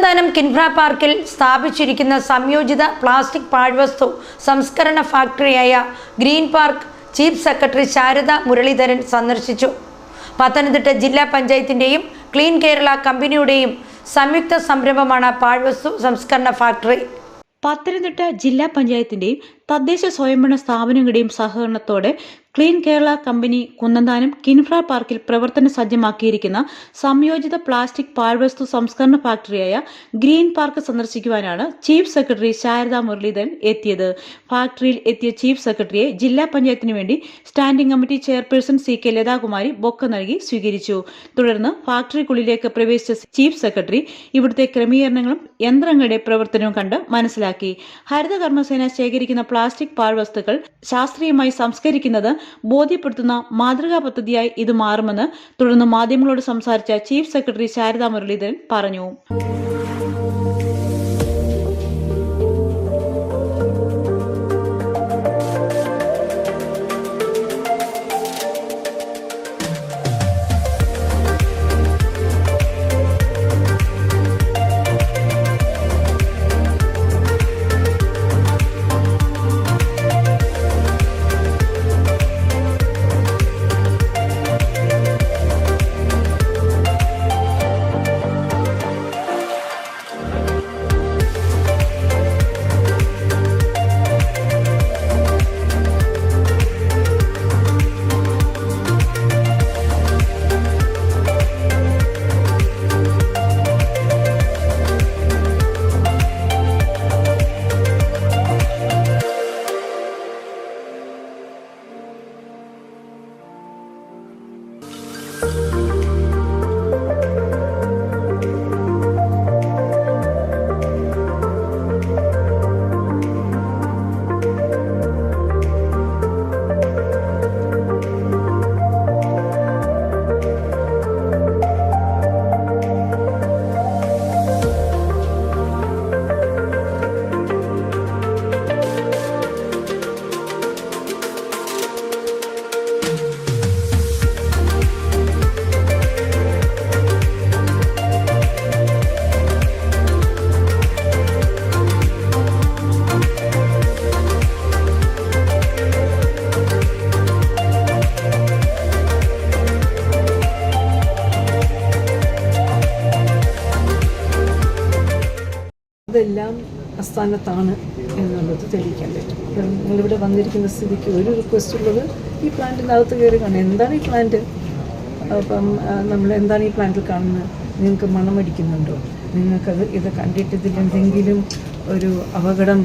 കുന്നന്താനം കിൻഫ്ര പാർക്കിൽ സ്ഥാപിച്ചിരിക്കുന്ന സംയോജിത പ്ലാസ്റ്റിക് പാഴ്വസ്തു സംസ്കരണ ഫാക്ടറിയായ green park chief secretary Sarada Muraleedharan സന്ദർശിച്ചു. പത്തനംതിട്ട ജില്ലാ പഞ്ചായത്തിൻ്റെയും ക്ലീൻ കേരള കമ്പനിയുടെയും സംയുക്ത സംരംഭമാണ് പാഴ്വസ്തു സംസ്കരണ ഫാക്ടറി. പത്തനംതിട്ട ജില്ലാ പഞ്ചായത്തിന്റെയും തദ്ദേശ സ്വയംഭരണ സ്ഥാപനങ്ങളുടെയും സഹകരണത്തോടെ ക്ലീൻ കേരള കമ്പനി കുന്നന്താനം കിൻഫ്ര പാർക്കിൽ പ്രവർത്തന സജ്ജമാക്കിയിരിക്കുന്ന സംയോജിത പ്ലാസ്റ്റിക് പാഴ്വസ്തു സംസ്കരണ ഫാക്ടറിയായ ഗ്രീൻ പാർക്ക് സന്ദർശിക്കുവാനാണ് ചീഫ് സെക്രട്ടറി ശാരദ മുരളീധരൻ എത്തിയത്. ഫാക്ടറിയിൽ എത്തിയ ചീഫ് സെക്രട്ടറിയെ ജില്ലാ പഞ്ചായത്തിനു വേണ്ടി standing committee chairperson CK Lathakumari bouquet നൽകി സ്വീകരിച്ചു. തുടർന്ന് ഫാക്ടറിക്കുള്ളിലേക്ക് പ്രവേശിച്ച ചീഫ് സെക്രട്ടറി ഇവിടുത്തെ ക്രമീകരണങ്ങളും യന്ത്രങ്ങളുടെ പ്രവർത്തനവും കണ്ട് മനസ്സിലാക്കി. ഹരിതകർമ്മസേന ശേഖരിക്കുന്ന പ്ലാസ്റ്റിക് പാഴ്വസ്തുക്കൾ ശാസ്ത്രീയമായി സംസ്കരിക്കുന്നത് ബോധ്യപ്പെടുത്തുന്ന മാതൃകാ പദ്ധതിയായി ഇത് മാറുമെന്ന് തുടർന്ന് മാധ്യമങ്ങളോട് സംസാരിച്ച ചീഫ് സെക്രട്ടറി ശാരദ മുരളീധരൻ പറഞ്ഞു. ഇതെല്ലാം അസ്ഥാനത്താണ് എന്നുള്ളത് തെളിയിക്കാൻ പറ്റും. നിങ്ങളിവിടെ വന്നിരിക്കുന്ന സ്ഥിതിക്ക് ഒരു റിക്വസ്റ്റ് ഉള്ളത് ഈ പ്ലാന്റിനകത്ത് കയറി കാണുക. എന്താണ് ഈ പ്ലാന്റ്? അപ്പം നമ്മൾ എന്താണ് ഈ പ്ലാന്റിൽ കാണുന്നത്? നിങ്ങൾക്ക് മണമടിക്കുന്നുണ്ടോ? നിങ്ങൾക്കത് ഇത് കണ്ടിട്ട് ഇതിൽ എന്തെങ്കിലും ഒരു അപകടം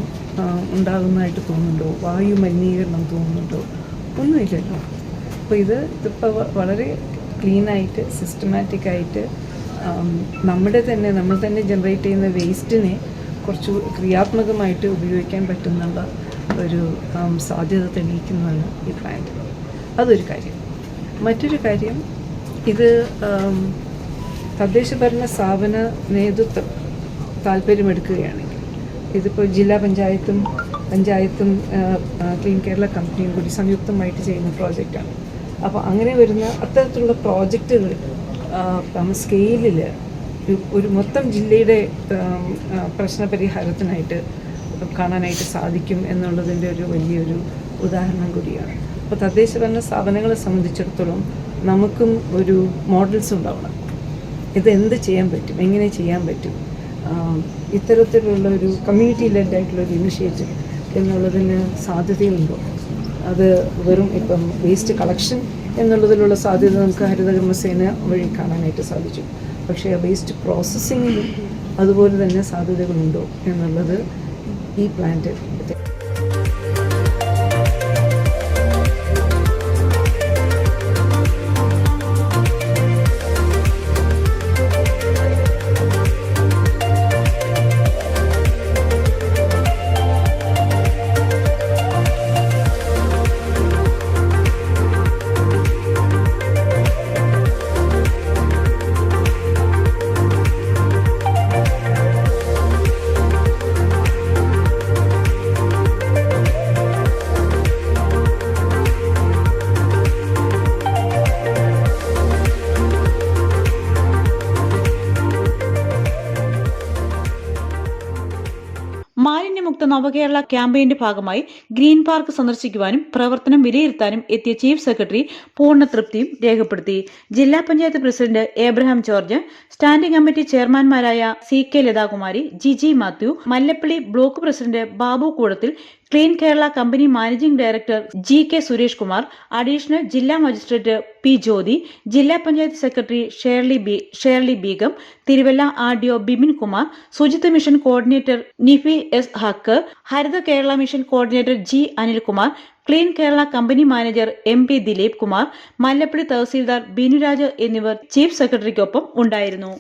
ഉണ്ടാകുന്നതായിട്ട് തോന്നുന്നുണ്ടോ? വായു മലിനീകരണം തോന്നുന്നുണ്ടോ? ഒന്നുമില്ലല്ലോ. അപ്പോൾ ഇതിപ്പോൾ വളരെ ക്ലീനായിട്ട് സിസ്റ്റമാറ്റിക്കായിട്ട് നമ്മൾ തന്നെ ജനറേറ്റ് ചെയ്യുന്ന വേസ്റ്റിനെ കുറച്ച് ക്രിയാത്മകമായിട്ട് ഉപയോഗിക്കാൻ പറ്റുന്നുള്ള ഒരു സാധ്യത തെളിയിക്കുന്നതാണ് ഈ പ്ലാന്റ്. അതൊരു കാര്യം. മറ്റൊരു കാര്യം, ഇത് തദ്ദേശഭരണ സ്ഥാപന നേതൃത്വം താല്പര്യമെടുക്കുകയാണെങ്കിൽ, ഇതിപ്പോൾ ജില്ലാ പഞ്ചായത്തും ക്ലീൻ കേരള കമ്പനിയും കൂടി സംയുക്തമായിട്ട് ചെയ്യുന്ന പ്രോജക്റ്റാണ്. അപ്പോൾ അങ്ങനെ വരുന്ന അത്തരത്തിലുള്ള പ്രോജക്റ്റുകൾ സ്കെയിലിൽ ഒരു മൊത്തം ജില്ലയുടെ പ്രശ്നപരിഹാരത്തിനായിട്ട് കാണാനായിട്ട് സാധിക്കും എന്നുള്ളതിൻ്റെ ഒരു വലിയൊരു ഉദാഹരണം കൂടിയാണ്. അപ്പോൾ തദ്ദേശഭരണ സ്ഥാപനങ്ങളെ സംബന്ധിച്ചിടത്തോളം നമുക്കും ഒരു മോഡൽസ് ഉണ്ടാവണം. ഇത് എന്ത് ചെയ്യാൻ പറ്റും, എങ്ങനെ ചെയ്യാൻ പറ്റും, ഇത്തരത്തിലുള്ള ഒരു കമ്മ്യൂണിറ്റി ലെഡ് ആയിട്ടുള്ളൊരു ഇനിഷ്യേറ്റീവ് എന്നുള്ളതിന് സാധ്യതയുണ്ടോ? അത് വെറും ഇപ്പം വേസ്റ്റ് കളക്ഷൻ എന്നുള്ളതിലുള്ള സാധ്യത നമുക്ക് ഹരിതകർമ്മസേന വഴി കാണാനായിട്ട് സാധിച്ചു. പക്ഷേ വേസ്റ്റ് പ്രോസസ്സിങ്ങിലും അതുപോലെ തന്നെ സാധ്യതകളുണ്ടോ എന്നുള്ളത് ഈ പ്ലാന്റ് നവകേരള ക്യാമ്പയിന്റെ ഭാഗമായി ഗ്രീൻ പാർക്ക് സന്ദർശിക്കുവാനും പ്രവർത്തനം വിലയിരുത്താനും എത്തിയ ചീഫ് സെക്രട്ടറി പൂർണ്ണ തൃപ്തിയും രേഖപ്പെടുത്തി. ജില്ലാ panchayat president Abraham George, standing committee ചെയർമാൻമാരായ CK Lathakumari, Jiji Mathew, Mallappally block president Babu Koodathil, clean Kerala company managing director GK Suresh Kumar, additional ജില്ലാ മജിസ്ട്രേറ്റ് P ജ്യോതി, ജില്ലാ panchayat secretary Sherly Beegum, Thiruvalla RDO Bipin Kumar, Suchitwa mission coordinator Nifi S Haq, Haritha Kerala mission coordinator G Anilkumar, clean Kerala company manager MP Dileep Kumar, Mallappally tahsildar Binuraj എന്നിവർ ചീഫ് സെക്രട്ടറിക്കൊപ്പം ഉണ്ടായിരുന്നു.